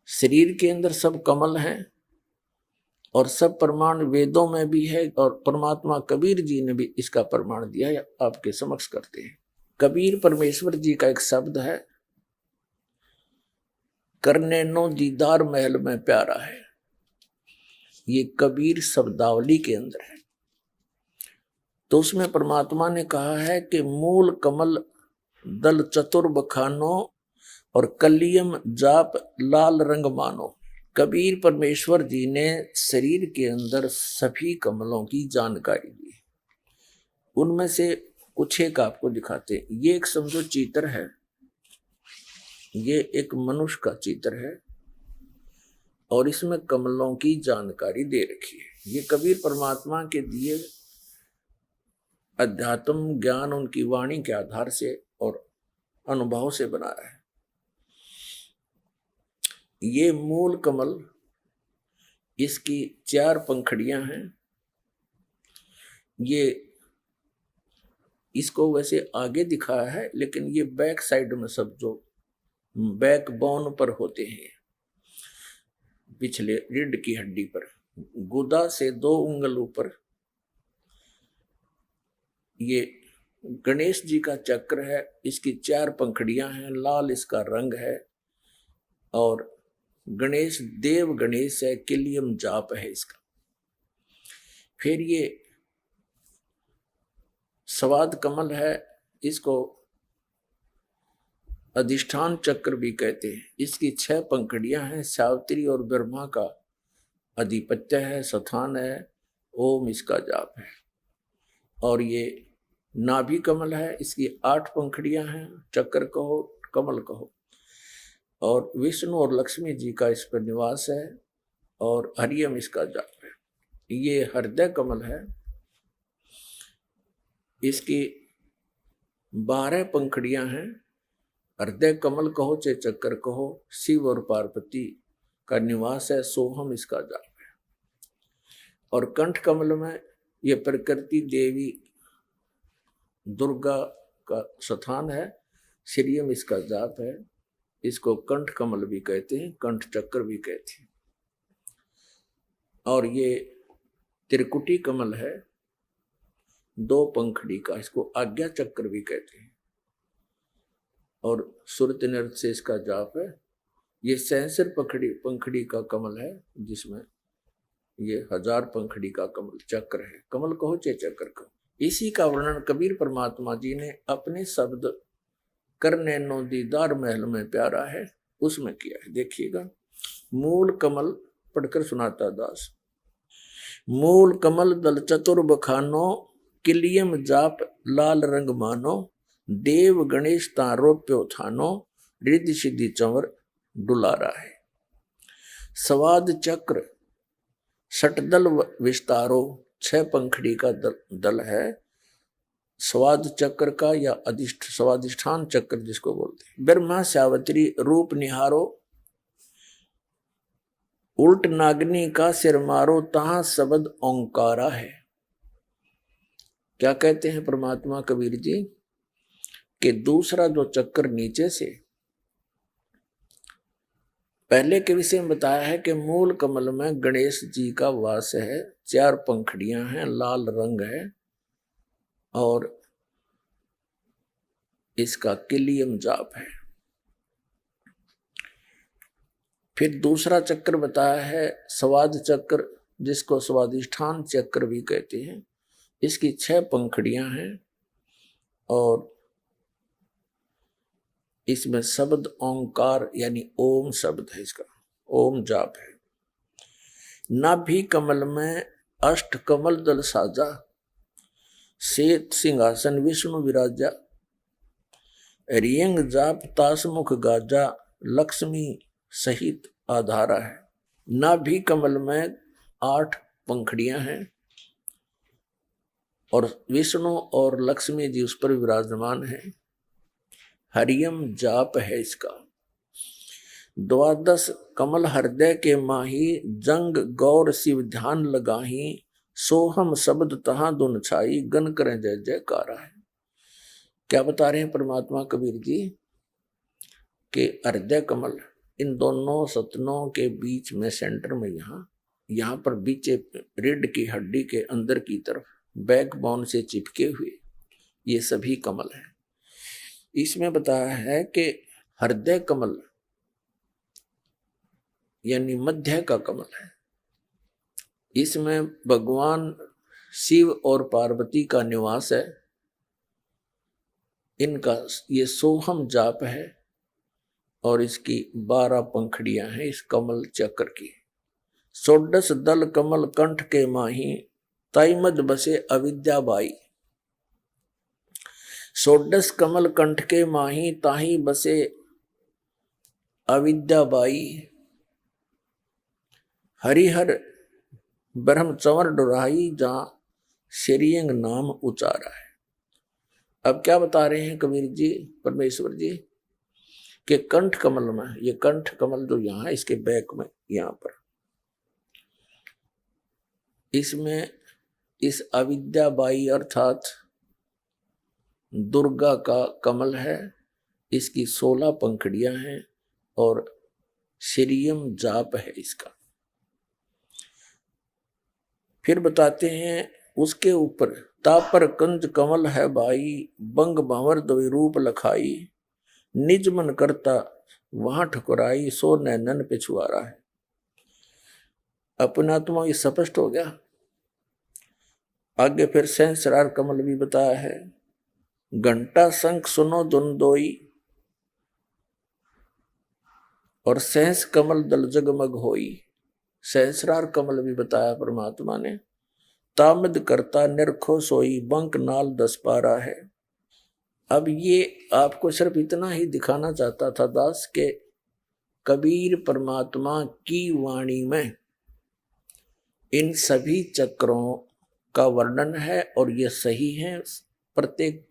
शरीर के अंदर सब कमल हैं और सब प्रमाण वेदों में भी है, और परमात्मा कबीर जी ने भी इसका प्रमाण दिया है, आपके समक्ष करते हैं। कबीर परमेश्वर जी का एक शब्द है, करने नो दीदार महल में प्यारा है। ये कबीर शब्दावली के अंदर है। तो उसमें परमात्मा ने कहा है कि मूल कमल दल चतुर बखानो और कलियम जाप लाल रंग मानो। कबीर परमेश्वर जी ने शरीर के अंदर सभी कमलों की जानकारी दी। उनमें से कुछ एक आपको दिखाते हैं। ये एक समझो चित्र है, ये एक मनुष्य का चित्र है और इसमें कमलों की जानकारी दे रखी है। ये कबीर परमात्मा के दिए अध्यात्म ज्ञान उनकी वाणी के आधार से और अनुभव से बनाया है। ये मूल कमल, इसकी 4 पंखड़ियां हैं। ये इसको वैसे आगे दिखाया है, लेकिन ये बैक साइड में सब जो बैक बोन पर होते हैं, पिछले रीढ़ की हड्डी पर, गुदा से 2 उंगल ऊपर। ये गणेश जी का चक्र है, इसकी 4 पंखड़ियां हैं, लाल इसका रंग है और गणेश देव गणेश है, किलियम जाप है इसका। फिर ये स्वाद कमल है, इसको अधिष्ठान चक्र भी कहते हैं। इसकी 6 पंखड़ियां हैं, सावित्री और ब्रह्मा का अधिपत्य है, स्थान है, ओम इसका जाप है। और ये नाभि कमल है, इसकी 8 पंखड़ियां हैं, चक्र कहो कमल कहो। और विष्णु और लक्ष्मी जी का इस पर निवास है और हरियम इसका जाप है। ये हृदय कमल है, इसकी 12 पंखड़ियां हैं। हृदय कमल कहो चाहे चक्कर कहो, शिव और पार्वती का निवास है, सोहम इसका जाप है। और कंठ कमल में ये प्रकृति देवी दुर्गा का स्थान है, श्रीयम इसका जाप है। इसको कंठ कमल भी कहते हैं, कंठ चक्र भी कहते हैं। और ये त्रिकुटी कमल है, 2 पंखड़ी का, इसको आज्ञा चक्र भी कहते हैं। और सुरत नृत्य से इसका जाप है। ये सहस्र पंखड़ी का कमल है, जिसमें ये 1000 पंखड़ी का कमल चक्र है। कमल कहो चाहे चक्र कहो। इसी का वर्णन कबीर परमात्मा जी ने अपने शब्द करने नो दीदार महल में प्यारा है उसमें किया है। देखिएगा, मूल कमल पढ़कर सुनाता दास। मूल कमल दल चतुर बखानो, किलियम जाप लाल रंग मानो, देव गणेश तारोप्यो थानो, रिद्धि सिद्धि चंवर डुलारा है। स्वाद चक्र षटदल विस्तारो, 6 पंखड़ी का दल है। स्वाद चक्र का या स्वादिष्ठान चक्र जिसको बोलते हैं। ब्रह्मा सावित्री रूप निहारो, उल्ट नागनी का सिर मारो, तहां शब्द ओंकारा है। क्या कहते हैं परमात्मा कबीर जी कि दूसरा जो चक्र नीचे से, पहले के विषय में बताया है कि मूल कमल में गणेश जी का वास है, 4 पंखड़ियां हैं, लाल रंग है और इसका किलियम जाप है। फिर दूसरा चक्र बताया है स्वाद चक्र, जिसको स्वादिष्ठान चक्र भी कहते हैं। इसकी 6 पंखड़ियां हैं और इसमें शब्द ओंकार यानी ओम शब्द है, इसका ओम जाप है। नाभि कमल में अष्ट कमल दल साजा, श्वेत सिंहासन विष्णु विराजा, रियंग जाप तासमुख गाजा, लक्ष्मी सहित आधारा है। नाभि कमल में 8 पंखड़ियां हैं और विष्णु और लक्ष्मी जी उस पर विराजमान है। हरियम जाप है इसका। 12 कमल हृदय के माही, जंग गौर शिव ध्यान लगाही, सोहम शब्द तहां दुन छाई, गन करें जय जयकारा है। क्या बता रहे हैं परमात्मा कबीर जी के हृदय कमल इन दोनों सतनों के बीच में सेंटर में यहाँ पर बीच रीढ़ की हड्डी के अंदर की तरफ बैकबोन से चिपके हुए ये सभी कमल हैं। इसमें बताया है कि हृदय कमल यानी मध्य का कमल है। इसमें भगवान शिव और पार्वती का निवास है। इनका ये सोहम जाप है और इसकी 12 पंखड़ियां हैं इस कमल चक्र की। सोडस दल कमल कंठ के माही ताईमद बसे अविद्या बाई। सोडस कमल कंठ के माही ताही बसे अविद्या बाई। हरिहर ब्रह्म चंवर डुराई जहां श्रीअंग नाम उचारा है। अब क्या बता रहे हैं कबीर जी परमेश्वर जी कि कंठ कमल में, ये कंठ कमल जो यहाँ है इसके बैक में यहाँ पर, इसमें इस अविद्या बाई अर्थात दुर्गा का कमल है। इसकी 16 पंखड़ियां हैं और श्रीयम जाप है इसका। फिर बताते हैं उसके ऊपर तापर कंज कमल है भाई बंग भंवर द्विरूप लखाई। निज मन करता वहां ठकुराई सो नैनन पिछुआरा है। अपना आत्मा ये स्पष्ट हो गया। आगे फिर सहस्रार कमल भी बताया है। घंटा शंख सुनो दुन दोई और सहस कमल दल जगमग होई। सहस्रार कमल भी बताया परमात्मा ने। तामद करता निरखो सोई बंक नाल 10 पारा है। अब ये आपको सिर्फ इतना ही दिखाना चाहता था दास के कबीर परमात्मा की वाणी में इन सभी चक्रों का वर्णन है और ये सही है। प्रत्येक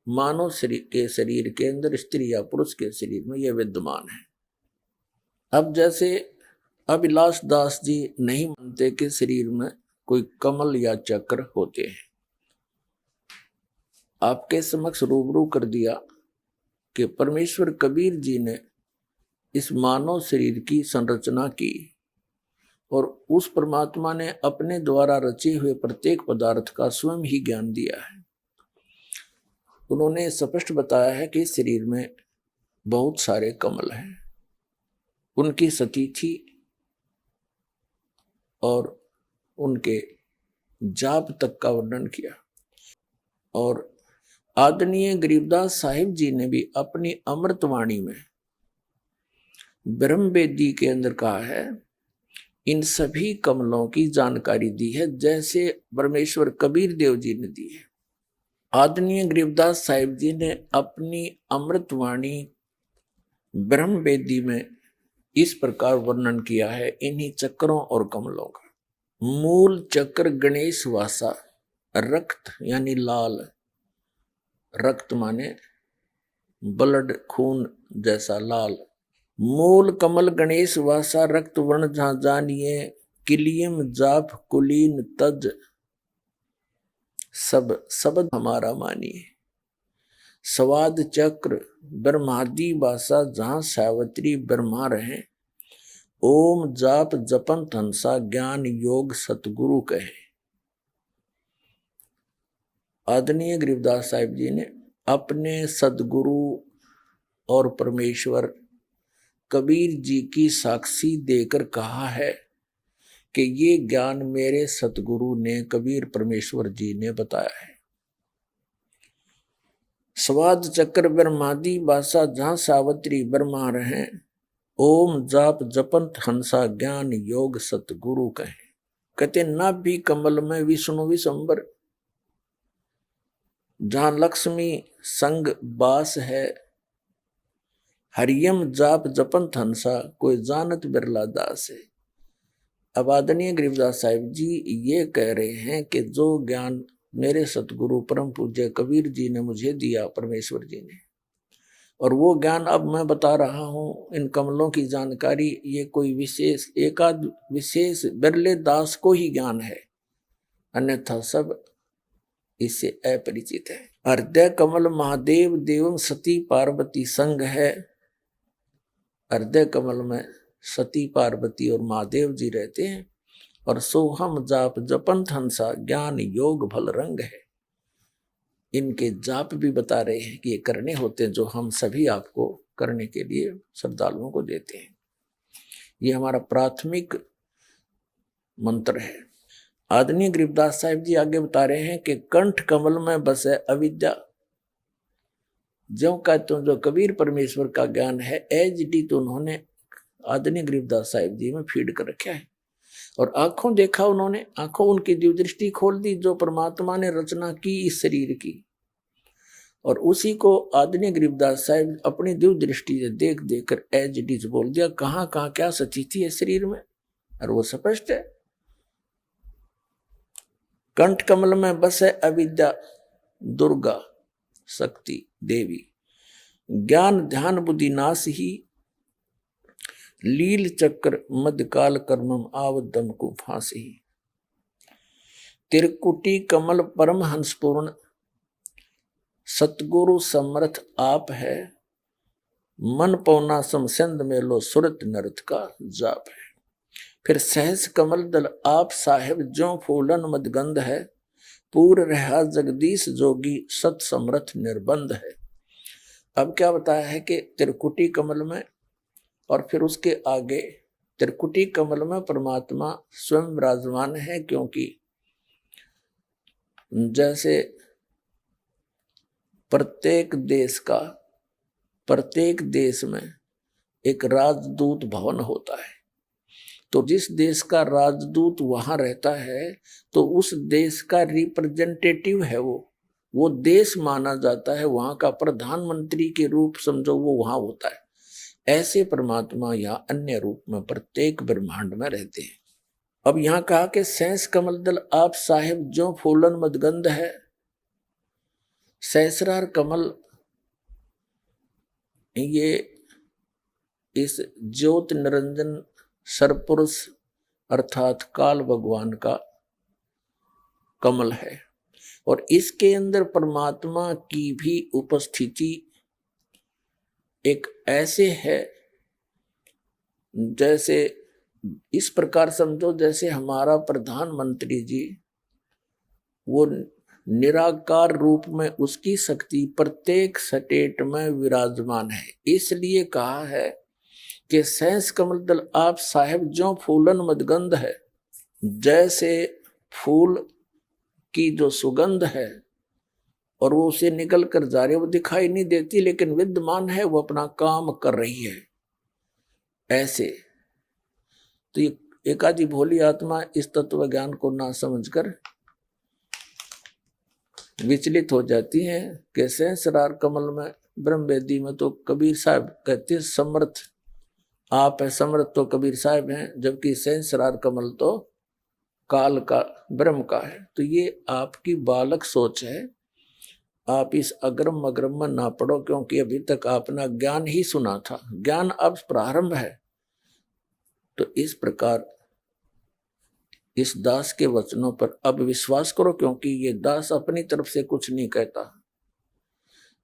मानव शरीर के अंदर स्त्री या पुरुष के शरीर में ये विद्यमान है। अब जैसे अभिलाष दास जी नहीं मानते कि शरीर में कोई कमल या चक्र होते हैं। आपके समक्ष रूबरू कर दिया कि परमेश्वर कबीर जी ने इस मानव शरीर की संरचना की और उस परमात्मा ने अपने द्वारा रचे हुए प्रत्येक पदार्थ का स्वयं ही ज्ञान दिया है। उन्होंने स्पष्ट बताया है कि शरीर में बहुत सारे कमल हैं, उनकी सतिथि और उनके जाप तक का वर्णन किया। और आदरणीय गरीबदास साहिब जी ने भी अपनी अमृतवाणी में ब्रह्म वेदी के अंदर कहा है, इन सभी कमलों की जानकारी दी है जैसे परमेश्वर कबीर देव जी ने दी है। आदरणीय गरीबदास साहिब जी ने अपनी अमृतवाणी ब्रह्म वेदी में इस प्रकार वर्णन किया है इन्हीं चक्रों और कमलों का। मूल चक्र गणेश वासा, रक्त यानी लाल, रक्त माने ब्लड खून जैसा लाल। मूल कमल गणेश वासा रक्त वर्ण जहां जानिए किलियम जाप कुलीन तज सब शब्द हमारा मानिए। स्वाद चक्र ब्रह्मादि वासा जहां सावित्री ब्रह्मा रहे। ओम जाप जपन हंसा ज्ञान योग सतगुरु कहे। आदरणीय गरीबदास साहिब जी ने अपने सदगुरु और परमेश्वर कबीर जी की साक्षी देकर कहा है कि ये ज्ञान मेरे सतगुरु ने कबीर परमेश्वर जी ने बताया है। स्वाद चक्र ब्रह्मादि भाषा जहां सावित्री ब्रह्मा रहे। ओम जाप जपंत हंसा ज्ञान योग सतगुरु कहे। कहते नाभि कमल में विष्णु विशंबर, जहां लक्ष्मी संग बास है। हरियम जाप जपंत हंसा कोई जानत बिरला दास है। अब आदरणीय गरीबदास साहिब जी ये कह रहे हैं कि जो ज्ञान मेरे सतगुरु परम पूज्य कबीर जी ने मुझे दिया परमेश्वर जी ने, और वो ज्ञान अब मैं बता रहा हूँ, इन कमलों की जानकारी, ये कोई विशेष एकाध विशेष बिरले दास को ही ज्ञान है, अन्यथा सब इससे अपरिचित है। हृदय कमल महादेव देवम सती पार्वती संग है। हृदय कमल में सती पार्वती और महादेव जी रहते हैं। और सोहम जाप जपंत हंसा ज्ञान योग भल रंग है। इनके जाप भी बता रहे हैं कि ये करने होते हैं जो हम सभी आपको करने के लिए श्रद्धालुओं को देते हैं। ये हमारा प्राथमिक मंत्र है। आदरणीय गरीबदास साहिब जी आगे बता रहे हैं कि कंठ कमल में बसे अविद्या। ज्यों का तो जो कबीर परमेश्वर का ज्ञान है एज डी तो उन्होंने आदरणीय गरीबदास साहिब जी में फीड कर रखा है। और आंखों देखा उन्होंने, आंखों उनकी दिव्य दृष्टि खोल दी जो परमात्मा ने रचना की इस शरीर की। और उसी को आदरणीय गरीबदास साहिब अपनी दिव्य दृष्टि से देख देख कर एज डी बोल दिया कहाँ कहाँ क्या सची थी इस शरीर में। और वो स्पष्ट है। कंठ कमल में बस है अविद्या दुर्गा शक्ति देवी। ज्ञान ध्यान बुद्धि नाश ही लील चक्र मध्यकाल कर्मम आवदम को फांसी। त्रिकुटी कमल परम हंसपूर्ण सतगुरु समर्थ आप है। मन पौना समसंद में लो सुरत नरत का जाप है। फिर सहस कमल दल आप साहेब जो फूलन मदगंध है। पूर रहा जगदीश जोगी सत समर्थ निर्बंध है। अब क्या बताया है कि त्रिकुटी कमल में और फिर उसके आगे त्रिकुटी कमल में परमात्मा स्वयं विराजमान है। क्योंकि जैसे प्रत्येक देश में एक राजदूत भवन होता है। तो जिस देश का राजदूत वहां रहता है तो उस देश का रिप्रेजेंटेटिव है वो देश माना जाता है। वहां का प्रधानमंत्री के रूप समझो वो वहां होता है। ऐसे परमात्मा या अन्य रूप में प्रत्येक ब्रह्मांड में रहते हैं। अब यहां कहा कि सहस कमल दल आप साहेब जो फूलन मदगंध है। सहस्रार कमल ये इस ज्योत निरंजन सरपुरुष अर्थात काल भगवान का कमल है। और इसके अंदर परमात्मा की भी उपस्थिति एक ऐसे है जैसे इस प्रकार समझो जैसे हमारा प्रधानमंत्री जी वो निराकार रूप में उसकी शक्ति प्रत्येक स्टेट में विराजमान है। इसलिए कहा है कि सहस कमल दल आप साहेब जो फूलन मदगंध है। जैसे फूल की जो सुगंध है और वो उसे निकल कर जा रही है, वो दिखाई नहीं देती लेकिन विद्यमान है, वो अपना काम कर रही है। ऐसे तो ये एकाधी भोली आत्मा इस तत्व ज्ञान को ना समझकर विचलित हो जाती है। कि सहस्रार कमल में ब्रह्म वेदी में तो कबीर साहब कहते हैं समर्थ आप है, समर्थ तो कबीर साहब हैं, जबकि सहस्रार कमल तो काल का ब्रह्म का है। तो ये आपकी बालक सोच है। आप इस अग्रम अग्रम में ना पढ़ो क्योंकि अभी तक आपने ज्ञान ही सुना था, ज्ञान अब प्रारंभ है। तो इस प्रकार इस दास के वचनों पर अब विश्वास करो क्योंकि ये दास अपनी तरफ से कुछ नहीं कहता।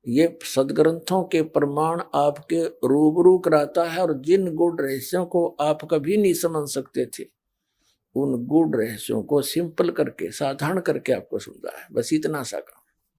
ये सदग्रंथों के प्रमाण आपके रूबरू कराता है और जिन गूढ़ रहस्यों को आप कभी नहीं समझ सकते थे उन गूढ़ रहस्यों को सिंपल करके साधारण करके आपको समझा है। बस इतना सा